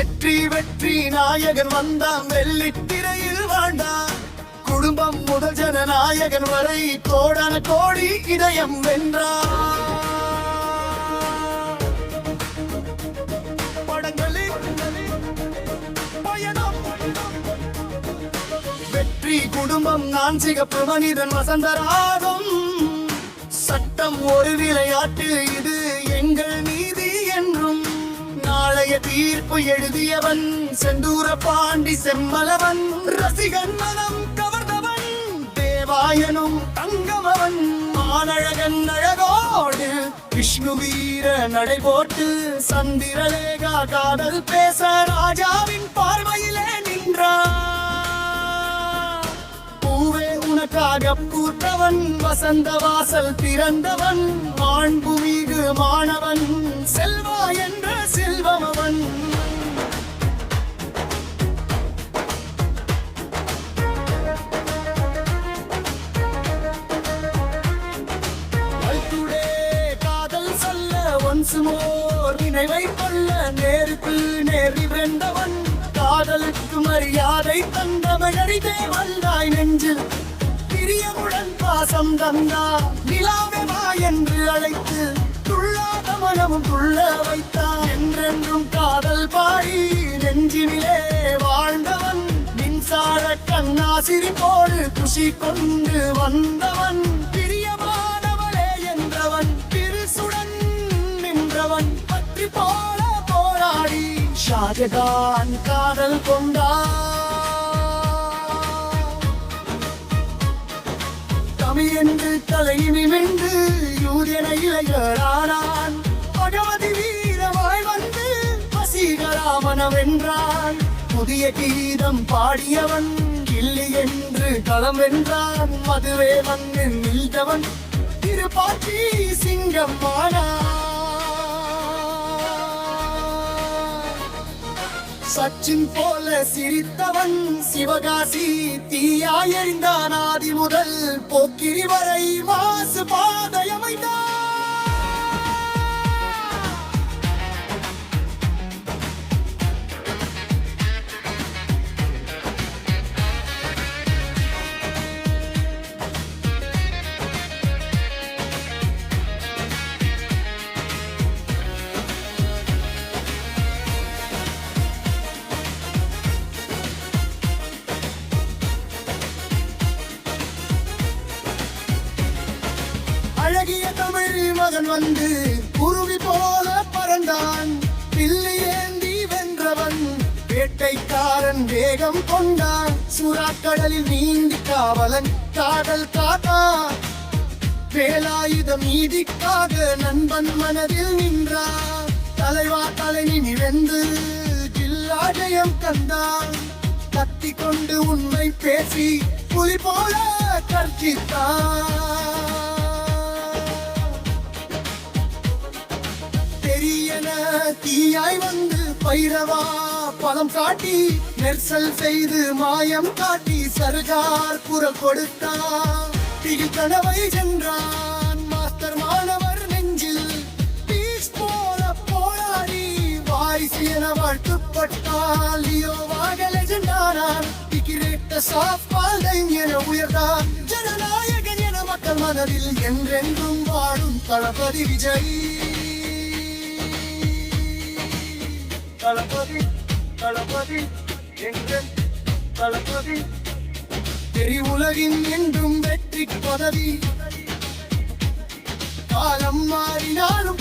வெற்றி வெற்றி நாயகன் வந்தான் வெள்ளித்திரையில் வாழ்ந்தான். குடும்பம் முதல் ஜனநாயகன் வரை கோடான கோடி இதயம் வென்றான். வெற்றி குடும்பம் நான் சிகப்பு மனிதன் வசந்தராகும். சட்டம் ஒரு விளையாட்டு, இது எங்கள் நீதி என்றும். நாளைய தீர்ப்பு எழுதியவன் செந்தூர பாண்டி செம்மலவன். ரசிகன் மனம் கவர்ந்தவன் தேவாயனும் தங்கமவன். மானழகன் அழகோடு விஷ்ணு வீர நடை போட்டு சந்திரலேகா காதல் பேச ராஜாவின் பார்வையிலே நின்றான். பூவே உனக்காக பூத்தவன், வசந்த வாசல் திறந்தவன். மாண்புமிகு மாணவன், செல்வா என்ற செல்வமவன். காதல் சொல்ல ஒன்ஸ் மோர் நினைவை கொள்ள நேருக்கு நேரி வென்றவன். காதலுக்கு மரியாதை தந்தமழறிதே வந்தாய் நெஞ்சில். பிரியமுடன் பாசம் தந்தா நிலாவே வா என்று அழைத்து துள்ளாத மனமும் துள்ள வைத்தான். என்றென்றும் காதல் பாடி நெஞ்சினிலே வாழ்ந்தவன். மின்சார கண்ணாசிரி போடு குஷி கொண்டு வந்தவன். பிரியமானவளே என்றவன், பிரிசுடன் நின்றவன். பற்றி போல போராடி ஷாஜகான் காதல் கொண்டான். தமிழ் என்று தலை நிமிர்ந்து யூதன இளைஞரானான். பகவதி வீரமாய் வந்து வசீகராமனம் வென்றான். புதிய கீதம் பாடியவன் கிள்ளி என்று களம் வென்றான். மதுவே வந்து நின்றவன் திருப்பாச்சி சிங்கம் ஆனான். சச்சின் போல சிரித்தவன் சிவகாசி தீயாய் எறிந்தான். ஆதி முதல் போக்கிரி வரை மாசு பாதை அமைந்தான். அழகிய தமிழ் மகன் வந்து குருவி போல பறந்தான். பில்லி ஏந்தி வென்றவன் வேட்டைக்காரன் வேகம் கொண்டான். சுறாக்கடலில் நீந்தி காவலன் காதல் காத்தான். வேலாயுதம் நீதிக்காக நண்பன் மனதில் நின்றான். தலைவா தலை நிமிர்ந்து ஜில்லா ஜெயம் கந்தான். கத்தி கொண்டு உண்மை பேசி புலி போல கர்ஜித்தான். தீயாய் வந்து பைரவா பலம் காட்டி நெர்சல் செய்து மாயம் காட்டி சர்கார் குரல் கொடுத்தான். திகில் கனவை சென்றான். மாஸ்டர் மாணவர் நெஞ்சில் பீஸ் போல போராடி வாரிசு என வாழ்த்துப்பட்டால். லியோவாக லெஜெண்டானான். டிகிரேட்ட சாஃப்ட்பால் என உயர்ந்தான். ஜனநாயகன் என மக்கள் மனதில் என்றென்றும் வாழும் தளபதி விஜய். தளபதி தளபதி எங்கள் தளபதி. தெரி உலகின் என்றும் வெற்றி பதவி. காலம் மாறினாலும்